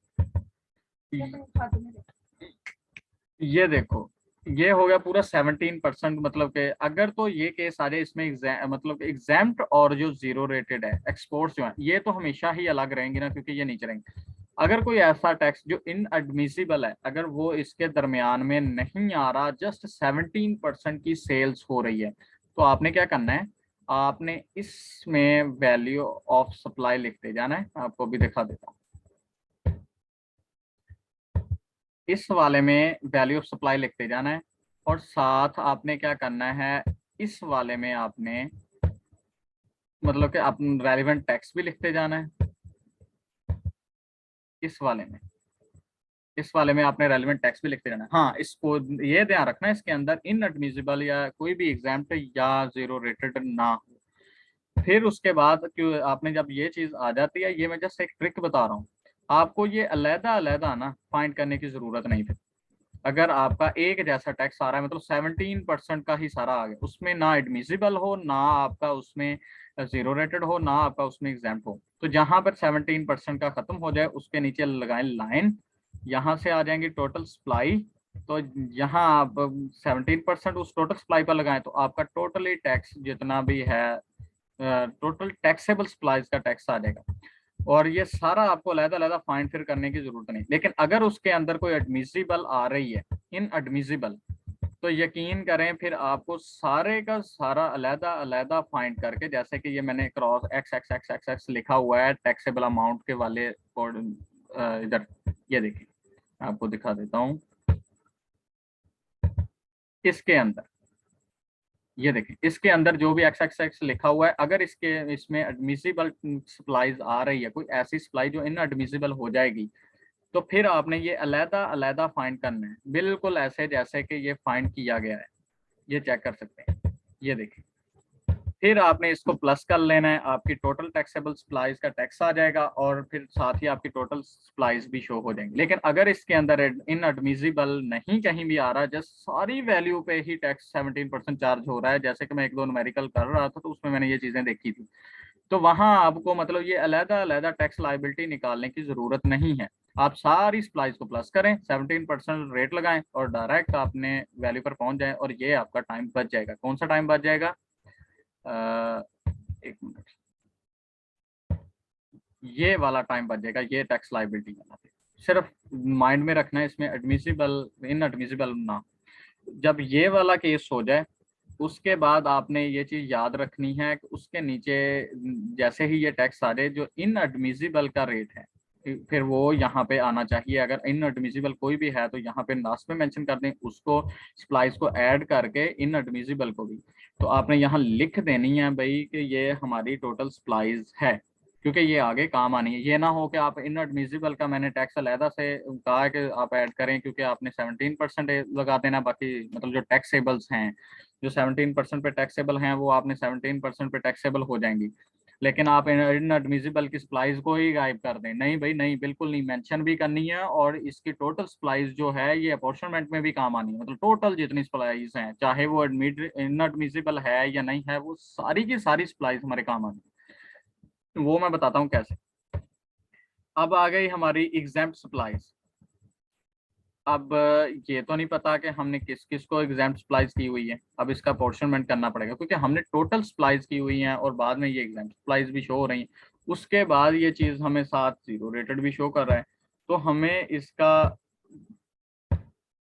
ये देखो, ये हो गया पूरा 17%। मतलब के अगर तो ये केस आ जाए इसमें मतलब एग्जाम्प्ट और जो जीरो रेटेड है एक्सपोर्ट्स जो है, ये तो हमेशा ही अलग रहेंगे ना, क्योंकि ये नीचे रहेंगे। अगर कोई ऐसा टैक्स जो इनएडमिसिबल है, अगर वो इसके दरमियान में नहीं आ रहा, जस्ट 17% की सेल्स हो रही है, तो आपने क्या करना है, आपने इसमें वैल्यू ऑफ सप्लाई लिखते जाना है। आपको भी दिखा देता हूँ, इस वाले में वैल्यू ऑफ सप्लाई लिखते जाना है, और साथ आपने क्या करना है, इस वाले में आपने मतलब कि आप रेलिवेंट टैक्स भी लिखते जाना है इस वाले में। इस वाले में आपने रेलिवेंट टैक्स भी लिखते रहना। हाँ, इसको ये ध्यान रखना इसके अंदर इनएडमिसिबल या कोई भी एग्जाम्प्ट या जीरो रेटेड ना हो। फिर उसके बाद क्यों आपने जब ये चीज आ जाती है, ये मैं जस्ट एक ट्रिक बता रहा हूँ आपको, ये अलहदा अलहदा ना फाइंड करने की जरूरत नहीं थी। अगर आपका एक जैसा टैक्स आ रहा है, मतलब 17% का ही सारा आ गया, उसमें ना एडमिसिबल हो, ना आपका उसमें जीरो रेटेड हो, ना आपका उसमें एग्जाम्प्ट हो, तो जहां पर 17% का खत्म हो जाए उसके नीचे लगाएं लाइन, यहाँ से आ जाएंगी टोटल सप्लाई। तो यहाँ आप 17% उस टोटल सप्लाई पर लगाएं तो आपका टोटली टैक्स जितना भी है, टोटल टैक्सेबल सप्लाईज का टैक्स आ जाएगा। और ये सारा आपको अलग अलग फाइंड फिर करने की जरूरत नहीं। लेकिन अगर उसके अंदर कोई एडमिसिबल आ रही है, इन एडमिसिबल, तो यकीन करें फिर आपको सारे का सारा अलहदा अलहदा फाइंड करके, जैसे कि ये मैंने cross x x x x x लिखा हुआ है टैक्सेबल अमाउंट के वाले इधर, ये देखिए आपको दिखा देता हूँ इसके अंदर, ये देखिए इसके अंदर जो भी एक्स एक्स एक्स लिखा हुआ है, अगर इसमें एडमिसिबल सप्लाईज आ रही है, कोई ऐसी सप्लाई जो इन एडमिसिबल हो जाएगी, तो फिर आपने ये अलहदा अलहदा फाइंड करना है, बिल्कुल ऐसे जैसे कि ये फाइंड किया गया है। ये चेक कर सकते हैं, ये देखिए। फिर आपने इसको प्लस कर लेना है, आपकी टोटल टैक्सेबल सप्लाईज का टैक्स आ जाएगा और फिर साथ ही आपकी टोटल सप्लाईज भी शो हो जाएंगी। लेकिन अगर इसके अंदर इन एडमिसिबल नहीं कहीं भी आ रहा, जस्ट सारी वैल्यू पे ही टैक्स 17% चार्ज हो रहा है, जैसे कि मैं एक दो न्यूमेरिकल कर रहा था तो उसमें मैंने ये चीजें देखी थी, तो वहां आपको मतलब ये अलहदा अलहदा टैक्स लाइबिलिटी निकालने की जरूरत नहीं है। आप सारी सप्लाईज को प्लस करें, 17% रेट लगाएं और डायरेक्ट आपने वैल्यू पर पहुंच जाए, और ये आपका टाइम बच जाएगा। कौन सा टाइम बच जाएगा? एक मिनट, ये वाला टाइम बच जाएगा, ये टैक्स लाइबिलिटी वाला। सिर्फ माइंड में रखना है इसमें एडमिसिबल इन एडमिसिबल ना, जब ये वाला केस हो जाए उसके बाद आपने ये चीज याद रखनी है कि उसके नीचे जैसे ही ये टैक्स आ जाए, जो इन एडमिसिबल का रेट है फिर वो यहाँ पे आना चाहिए। अगर इन एडमिसिबल कोई भी है तो यहाँ पे लास्ट में मेंशन कर दें उसको, सप्लाईज को ऐड करके इन एडमिसिबल को भी। तो आपने यहाँ लिख देनी है भाई कि ये हमारी टोटल सप्लाईज है, क्योंकि ये आगे काम आनी है। ये ना हो कि आप इन एडमिसिबल का मैंने टैक्स अलहदा से कहा है कि आप ऐड करें, क्योंकि आपने 17% लगा देना, बाकी मतलब जो टैक्सेबल्स हैं, जो 17% पे टैक्सेबल हैं वो आपने 17% पे टैक्सेबल हो जाएंगी। लेकिन आप इन एडमिसिबल की सप्लाईज को ही गायब कर दें, नहीं भाई नहीं, बिल्कुल नहीं, मेंशन भी करनी है। और इसकी टोटल सप्लाईज जो है ये अपॉर्चनमेंट में भी काम आनी है, मतलब टोटल जितनी सप्लाईज हैं, चाहे वो इन एडमिसिबल है या नहीं है, वो सारी की सारी सप्लाईज हमारे काम आनी है। वो मैं बताता हूँ कैसे। अब आ गई हमारी एग्जाम्प्ट सप्लाईज। अब ये तो नहीं पता कि हमने किस किस को एग्जाम सप्लाईज की हुई है, अब इसका अपॉर्चनमेंट करना पड़ेगा, क्योंकि हमने टोटल सप्लाईज की हुई हैं और बाद में ये एग्जाम सप्लाईज भी शो हो रही हैं। उसके बाद ये चीज़ हमें साथ जीरो रेटेड भी शो कर रहा है, तो हमें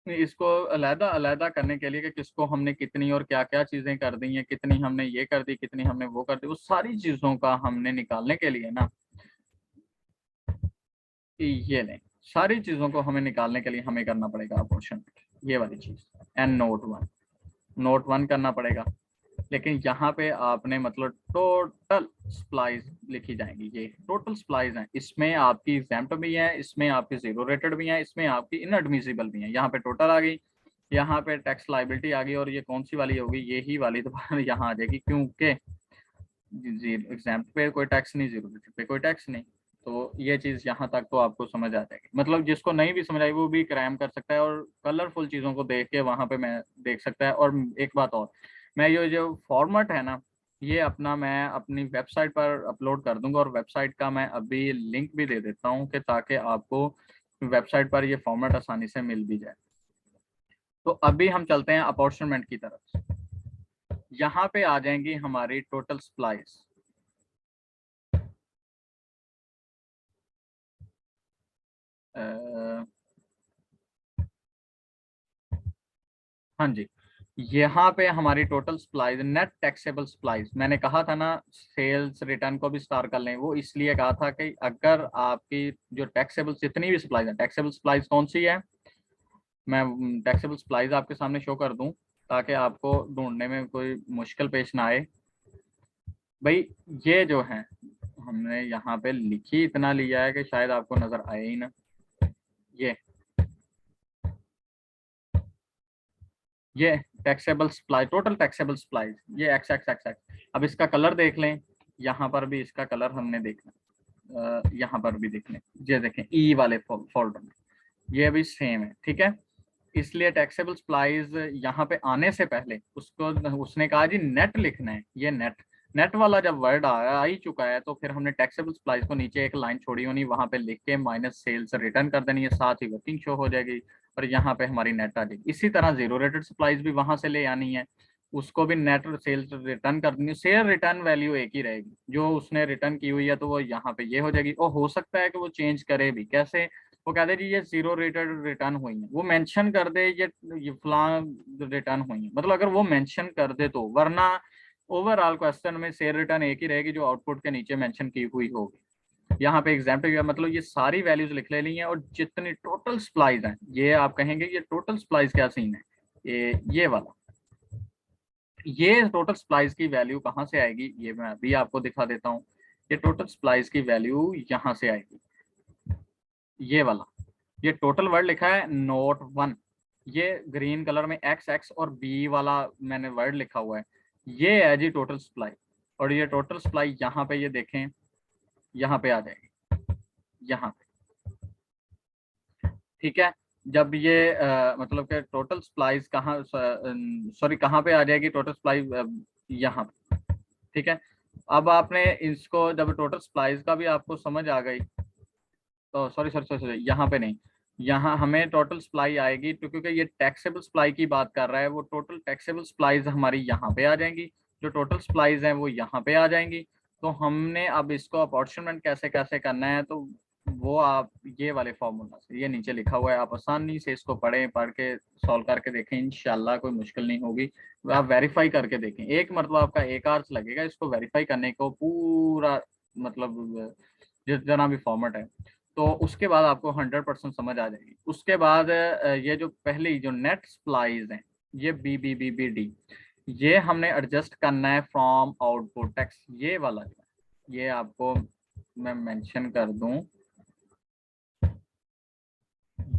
इसको अलहदा अलहदा करने के लिए कि किसको हमने कितनी और क्या क्या चीज़ें कर दी हैं, कितनी हमने ये कर दी, कितनी हमने वो कर दी, उस सारी चीज़ों का हमने निकालने के लिए ना, ये नहीं, सारी चीज़ों को हमें निकालने के लिए हमें करना पड़ेगा अपॉर्चनमेंट, ये वाली चीज़ एंड नोट वन करना पड़ेगा। लेकिन यहाँ पे आपने मतलब टोटल सप्लाईज लिखी जाएंगी, ये टोटल सप्लाईज हैं, इसमें आपकी एग्जाम्प्ट भी है, इसमें आपकी जीरो रेटेड भी है, इसमें आपकी इनएडमिसिबल भी है। यहाँ पे टोटल आ गई, यहाँ पे टैक्स लाइबिलिटी आ गई, और ये कौन सी वाली होगी? यही वाली दोबारा यहाँ आ जाएगी, क्योंकि एग्जाम्प्ट पे कोई टैक्स नहीं, जीरो रेटेड पे कोई टैक्स नहीं। तो ये चीज यहाँ तक तो आपको समझ आ जाएगी, मतलब जिसको नहीं भी समझ आई वो भी क्रैम कर सकता है और कलरफुल चीजों को देख के वहां पे मैं देख सकता है। और एक बात और, मैं ये जो फॉर्मेट है ना, ये अपना मैं अपनी वेबसाइट पर अपलोड कर दूंगा, और वेबसाइट का मैं अभी लिंक भी दे देता हूँ कि ताकि आपको वेबसाइट पर ये फॉर्मेट आसानी से मिल भी जाए। तो अभी हम चलते हैं अपॉर्चनमेंट की तरफ। यहाँ पे आ जाएंगी हमारी टोटल सप्लाईज। हाँ जी, यहाँ पे हमारी total supplies, net taxable supplies, मैंने कहा था ना सेल्स रिटर्न को भी स्टार कर लें, वो इसलिए कहा था कि अगर आपकी जो टैक्सेबल जितनी भी सप्लाईज है, टैक्सेबल सप्लाईज कौन सी है, मैं टैक्सेबल सप्लाईज आपके सामने शो कर दूं ताकि आपको ढूंढने में कोई मुश्किल पेश ना आए। भाई ये जो है हमने यहाँ पे लिखी इतना लिया है कि शायद आपको नजर आए ही ना, ये ये taxable supply, total taxable supplies, ये एक्स एक्स एक्स एक्स। अब इसका कलर देख लें, यहाँ पर भी इसका कलर हमने देखना, यहाँ पर भी देख लें, ये देखें ई वाले फोल्डर में ये भी सेम है, ठीक है। इसलिए टैक्सेबल सप्लाईज यहाँ पे आने से पहले उसको उसने कहा जी नेट लिखना है, ये नेट, नेट वाला जब वर्ड आ ही चुका है तो फिर हमने टैक्सेबल सप्लाईज को नीचे एक लाइन छोड़ी होनी, वहां पे लिख के माइनस सेल्स रिटर्न कर देनी है, साथ ही वर्किंग शो हो जाएगी और यहाँ पे हमारी नेट आ जाएगी। इसी तरह जीरो रेटेड सप्लाईज भी वहां से ले आनी है, उसको भी नेट सेल्स रिटर्न कर देनी है, सेल रिटर्न वैल्यू एक ही रहेगी, जो उसने रिटर्न की हुई है तो वो यहाँ पे ये हो जाएगी। और हो सकता है कि वो चेंज करे भी, कैसे, वो कहते हैं जी ये जीरो रेटेड रिटर्न हुई है, वो मेंशन कर दे ये फलां रिटर्न हुई है, मतलब अगर वो मेंशन कर दे तो, वरना ओवरऑल क्वेश्चन में सेल रिटर्न एक ही रहेगी जो आउटपुट के नीचे मेंशन की हुई होगी। यहाँ पे एग्जाम्पल मतलब ये सारी वैल्यूज लिख लेनी है और जितनी टोटल सप्लाईज हैं, ये आप कहेंगे ये टोटल सप्लाईज क्या सीन है, ये वाला, ये टोटल सप्लाईज की वैल्यू कहाँ से आएगी, ये मैं अभी आपको दिखा देता हूँ। ये टोटल सप्लाईज की वैल्यू यहाँ से आएगी, ये वाला, ये टोटल वर्ड लिखा है नोट 1, ये ग्रीन कलर में एक्स एक्स और बी वाला मैंने वर्ड लिखा हुआ है, ये है जी टोटल सप्लाई। और ये टोटल सप्लाई यहाँ पे ये देखें, यहाँ पे आ जाएगी, यहाँ पे, ठीक है। जब ये मतलब कि टोटल सप्लाईज कहाँ, सॉरी कहाँ पे आ जाएगी टोटल सप्लाई, यहाँ पे, ठीक है। अब आपने इसको जब टोटल सप्लाईज का भी आपको समझ आ गई तो सॉरी सॉरी सॉरी सॉरी यहाँ पे नहीं, यहाँ हमें टोटल सप्लाई आएगी तो क्योंकि ये टैक्सेबल सप्लाई की बात कर रहा है, वो टोटल टैक्सेबल सप्लाईज हमारी यहाँ पे आ जाएंगी, जो टोटल सप्लाईज हैं वो यहाँ पे आ जाएंगी। तो हमने अब इसको अपॉर्चनमेंट कैसे कैसे करना है, तो वो आप ये वाले फॉर्मूला से, ये नीचे लिखा हुआ है, आप आसानी से इसको पढ़ें, पढ़ के सॉल्व करके देखें, इंशाल्लाह कोई मुश्किल नहीं होगी। आप वेरीफाई करके देखें, एक मतलब आपका एक आवर्स लगेगा इसको वेरीफाई करने को, पूरा मतलब जितना भी फॉर्मेट है, तो उसके बाद आपको 100% समझ आ जाएगी। उसके बाद ये जो पहली जो नेट सप्लाईज हैं, ये B B B B D, ये हमने एडजस्ट करना है फ्रॉम आउटपुट टैक्स, ये वाला, ये आपको मैं मेंशन कर दूं,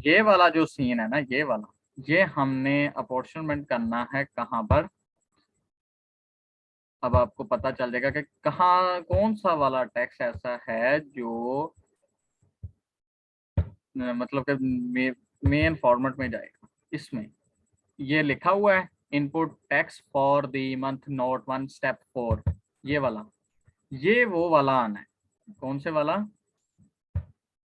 ये वाला जो सीन है ना, ये वाला, ये हमने अपॉर्चनमेंट करना है कहाँ पर, अब आपको पता चल जाएगा कि कहाँ कौन सा वाला टैक्स ऐसा है जो मतलब कि मेन फॉर्मेट में जाएगा। इसमें ये लिखा हुआ है input tax for the month note 1 step 4, ये वाला, ये वो वाला आना है, कौन से वाला,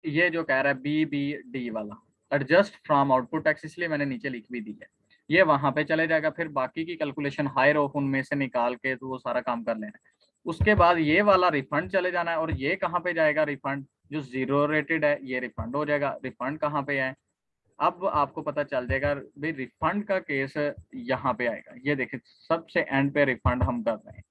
ये जो कह रहा है बी बी डी वाला, एडजस्ट फ्रॉम आउटपुट टैक्स, इसलिए मैंने नीचे लिख भी दी है, ये वहां पे चले जाएगा, फिर बाकी की कैलकुलेशन हायर ऑफ उनमें से निकाल के तो वो सारा काम कर लेना है। उसके बाद ये वाला रिफंड चले जाना है, और ये कहाँ पे जाएगा रिफंड, जो जीरो रेटेड है ये रिफंड हो जाएगा। रिफंड कहाँ पे है, अब आपको पता चल जाएगा भाई, रिफंड का केस यहाँ पे आएगा, ये देखें सबसे एंड पे रिफंड हम कर रहे हैं,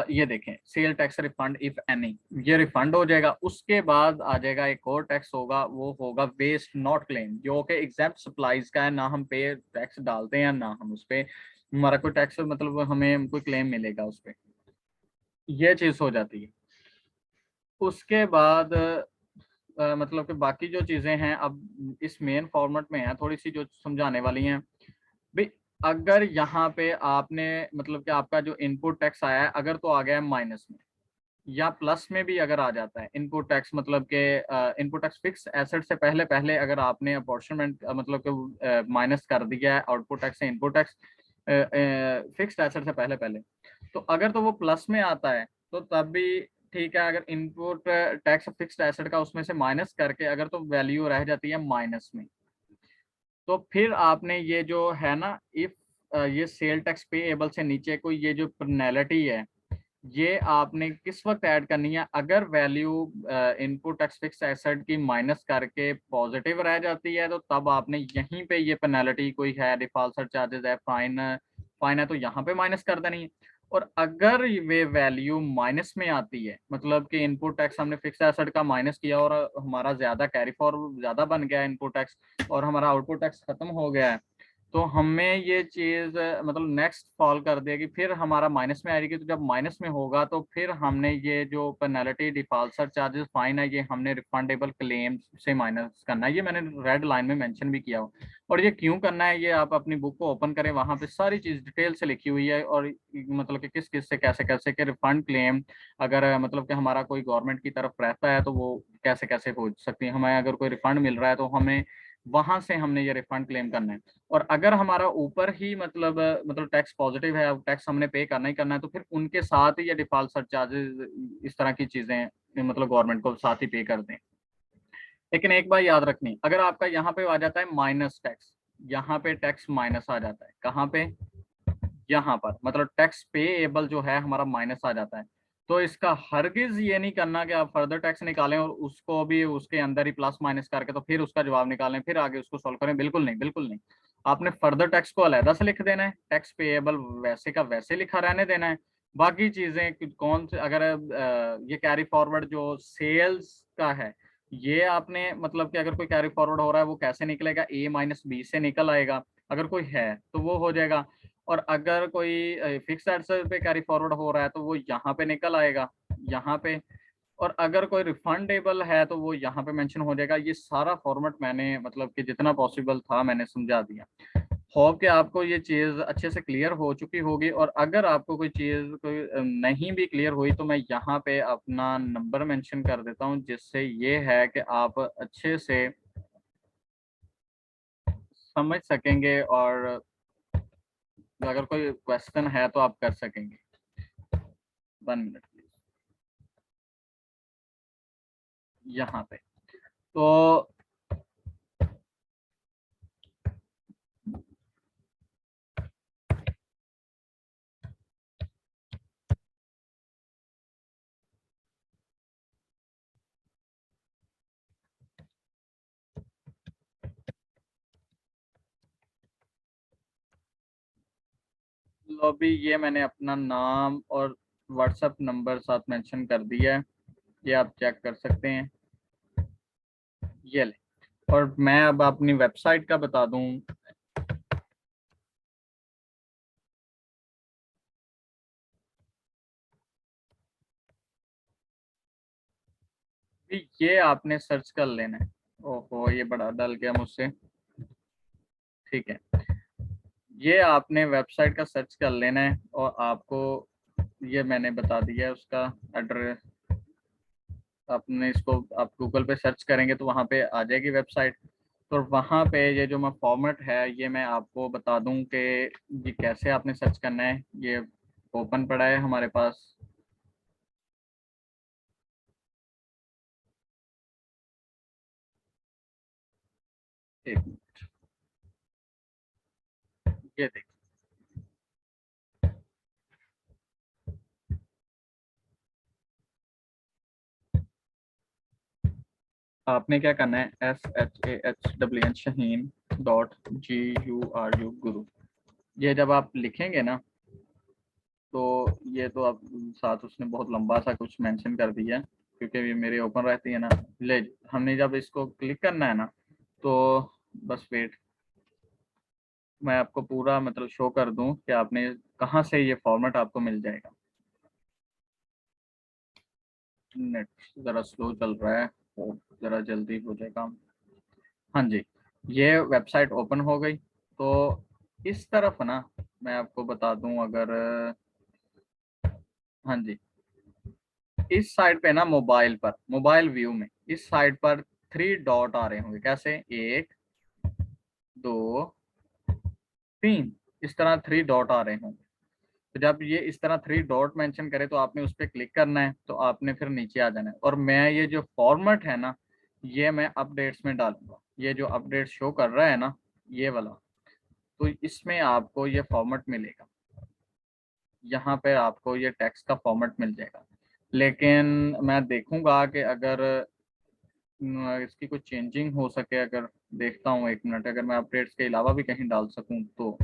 ये देखें sale tax refund if any, ये रिफंड हो जाएगा। उसके बाद आ जाएगा एक और टैक्स होगा, वो होगा वेस्ट नॉट क्लेम, जो कि एग्जैम्प्ट सप्लाईज का है, ना हम पे टैक्स डालते हैं ना हम उस पर हमारा कोई टैक्स मतलब हमें कोई क्लेम मिलेगा उस पर, ये चीज हो जाती है। उसके बाद मतलब कि बाकी जो चीजें हैं अब इस मेन फॉर्मेट में है, थोड़ी सी जो समझाने वाली हैं भाई। अगर यहाँ पे आपने मतलब कि आपका जो इनपुट टैक्स आया है, अगर तो आ गया है माइनस में या प्लस में भी अगर आ जाता है इनपुट टैक्स, मतलब कि इनपुट टैक्स फिक्स एसेट से पहले पहले अगर आपने अपॉर्चनमेंट मतलब कि माइनस कर दिया है आउटपुट टैक्स से इनपुट टैक्स फिक्स्ड एसेट से पहले पहले, तो अगर तो वो प्लस में आता है तो तब भी ठीक है। अगर इनपुट टैक्स फिक्स्ड एसेट का उसमें से माइनस करके अगर तो वैल्यू रह जाती है माइनस में, तो फिर आपने ये जो है ना इफ ये सेल टैक्स पेएबल से नीचे कोई ये जो पेनल्टी है, ये आपने किस वक्त ऐड करनी है, अगर value input tax fix asset की माइनस करके पॉजिटिव रह जाती है तो तब आपने यहीं पे ये पेनल्टी कोई है, डिफॉल्ट चार्जेस है, फाइन फाइन है, तो यहाँ पे माइनस कर देनी है। और अगर वे वैल्यू माइनस में आती है, मतलब कि इनपुट टैक्स हमने फिक्स एसेट का माइनस किया और हमारा ज्यादा कैरी फॉरवर्ड ज्यादा बन गया इनपुट टैक्स और हमारा आउटपुट टैक्स खत्म हो गया है, तो हमें ये चीज़ मतलब नेक्स्ट फॉल कर देगी, फिर हमारा माइनस में आएगी। तो जब माइनस में होगा तो फिर हमने ये जो penalty, default sir charges, fine है, ये हमने रिफंडेबल क्लेम से माइनस करना है। ये मैंने रेड लाइन में मेंशन भी किया हो। और ये क्यों करना है, ये आप अपनी बुक को ओपन करें, वहाँ पे सारी चीज़ डिटेल से लिखी हुई है। और मतलब कि किस किस से कैसे कैसे के रिफंड क्लेम, अगर मतलब कि हमारा कोई गवर्नमेंट की तरफ रहता है तो वो कैसे कैसे हो सकती है। हमें अगर कोई रिफंड मिल रहा है तो हमें वहां से हमने ये रिफंड क्लेम करना है। और अगर हमारा ऊपर ही मतलब टैक्स पॉजिटिव है, अब टैक्स हमने पे करना ही करना है, तो फिर उनके साथ ही ये डिफॉल्ट सरचार्जेस, इस तरह की चीजें मतलब गवर्नमेंट को साथ ही पे कर दें। लेकिन एक बात याद रखनी, अगर आपका यहाँ पे आ जाता है माइनस टैक्स, यहाँ पे टैक्स माइनस आ जाता है, कहाँ पे, यहाँ पर, मतलब टैक्स पेएबल जो है हमारा माइनस आ जाता है, तो इसका हरगिज ये नहीं करना कि आप फर्दर टैक्स निकालें और उसको भी उसके अंदर ही प्लस माइनस करके तो फिर उसका जवाब निकालें, फिर आगे उसको सॉल्व करें। बिल्कुल नहीं, बिल्कुल नहीं। आपने फर्दर टैक्स को अलहदा से लिख देना है, टैक्स पेएबल वैसे का वैसे लिखा रहने देना है। बाकी चीजें कौन से, अगर ये कैरी फॉरवर्ड जो सेल्स का है, ये आपने मतलब कि अगर कोई कैरी फॉरवर्ड हो रहा है वो कैसे निकलेगा, ए माइनस बी से निकल आएगा, अगर कोई है तो वो हो जाएगा। और अगर कोई फिक्स एसेट पे कैरी फॉरवर्ड हो रहा है तो वो यहाँ पे निकल आएगा, यहाँ पे। और अगर कोई रिफंडेबल है तो वो यहाँ पे मेंशन हो जाएगा। ये सारा फॉर्मेट मैंने मतलब कि जितना पॉसिबल था मैंने समझा दिया। होप कि आपको ये चीज़ अच्छे से क्लियर हो चुकी होगी। और अगर आपको कोई चीज़ कोई नहीं भी क्लियर हुई तो मैं यहाँ पे अपना नंबर मेंशन कर देता हूँ, जिससे ये है कि आप अच्छे से समझ सकेंगे और अगर कोई क्वेश्चन है तो आप कर सकेंगे। 1 मिनट प्लीज। यहाँ पे तो लॉबी, ये मैंने अपना नाम और व्हाट्सएप नंबर साथ मेंशन कर दिया है, ये आप चेक कर सकते हैं। ये ले। और मैं अब अपनी वेबसाइट का बता दूं, कि ये आपने सर्च कर लेना है। ओहो, ये बड़ा डल गया मुझसे। ठीक है, ये आपने वेबसाइट का सर्च कर लेना है और आपको ये मैंने बता दिया है उसका एड्रेस। आपने इसको आप गूगल पे सर्च करेंगे तो वहाँ पे आ जाएगी वेबसाइट। तो वहाँ पे ये जो मैं फॉर्मेट है ये मैं आपको बता दूं कि ये कैसे आपने सर्च करना है। ये ओपन पड़ा है हमारे पास। एक मिनट, ये देखिए। आपने क्या करना है, SHAHWN शाहीन .GURU गुरु, ये जब आप लिखेंगे ना तो ये तो आप साथ उसने बहुत लंबा सा कुछ मेंशन कर दिया है, क्योंकि ये मेरे ओपन रहती है ना। ले, हमने जब इसको क्लिक करना है ना तो बस वेट, मैं आपको पूरा मतलब शो कर दूं कि आपने कहाँ से ये फॉर्मेट आपको मिल जाएगा। नेट ज़रा स्लो चल रहा है तो ज़रा जल्दी हो जाएगा। हाँ जी, ये वेबसाइट ओपन हो गई। तो इस तरफ ना मैं आपको बता दूं, अगर हाँ जी, इस साइड पे ना मोबाइल पर, मोबाइल व्यू में इस साइड पर 3 डॉट आ रहे होंगे, कैसे, 1 2 3, इस तरह 3 डॉट आ रहे होंगे। तो जब ये इस तरह 3 डॉट मेंशन करे तो आपने उस पर क्लिक करना है, तो आपने फिर नीचे आ जाना है। और मैं ये जो फॉर्मेट है ना ये मैं अपडेट्स में डालूंगा। ये जो अपडेट शो कर रहा है ना, ये वाला, तो इसमें आपको ये फॉर्मेट मिलेगा। यहाँ पे आपको ये टेक्स्ट का फॉर्मेट मिल जाएगा। लेकिन मैं देखूंगा कि अगर इसकी कुछ चेंजिंग हो सके, अगर देखता हूँ 1 मिनट, अगर मैं अपडेट्स के अलावा भी कहीं डाल सकूँ तो।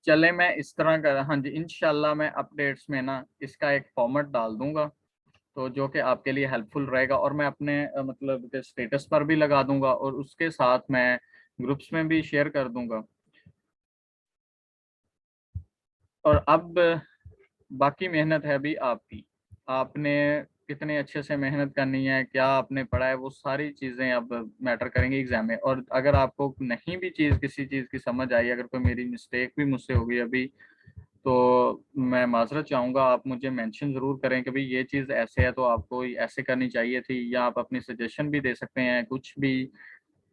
चले, मैं इस तरह का, हाँ जी, इंशाल्लाह मैं अपडेट्स में ना इसका एक फॉर्मेट डाल दूंगा। तो जो कि आपके लिए हेल्पफुल रहेगा, और मैं अपने मतलब के स्टेटस पर भी लगा दूंगा और उसके साथ मैं ग्रुप्स में भी शेयर कर दूंगा। और अब बाकी मेहनत है भी आपकी, आपने कितने अच्छे से मेहनत करनी है, क्या आपने पढ़ा है, वो सारी चीज़ें अब मैटर करेंगी एग्जाम में। और अगर आपको नहीं भी किसी चीज़ की समझ आई, अगर कोई मेरी मिस्टेक भी मुझसे होगी अभी, तो मैं माजरत चाहूँगा, आप मुझे मेंशन ज़रूर करें कि भाई ये चीज़ ऐसे है तो आपको ऐसे करनी चाहिए थी, या आप अपनी सजेशन भी दे सकते हैं कुछ भी।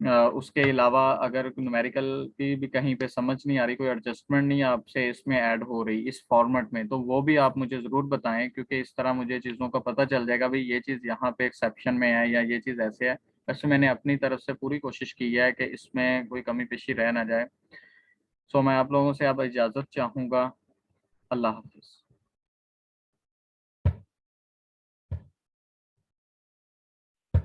उसके अलावा अगर न्यूमेरिकल की भी कहीं पे समझ नहीं आ रही, कोई एडजस्टमेंट नहीं आपसे इसमें ऐड हो रही इस फॉर्मेट में, तो वो भी आप मुझे ज़रूर बताएं, क्योंकि इस तरह मुझे चीज़ों का पता चल जाएगा भाई ये चीज़ यहाँ पे एक्सेप्शन में है या ये चीज़ ऐसे है। वैसे मैंने अपनी तरफ से पूरी कोशिश की है कि इसमें कोई कमी पेशी रह ना जाए। सो मैं आप लोगों से अब इजाज़त चाहूँगा। अल्लाह हाफिज़।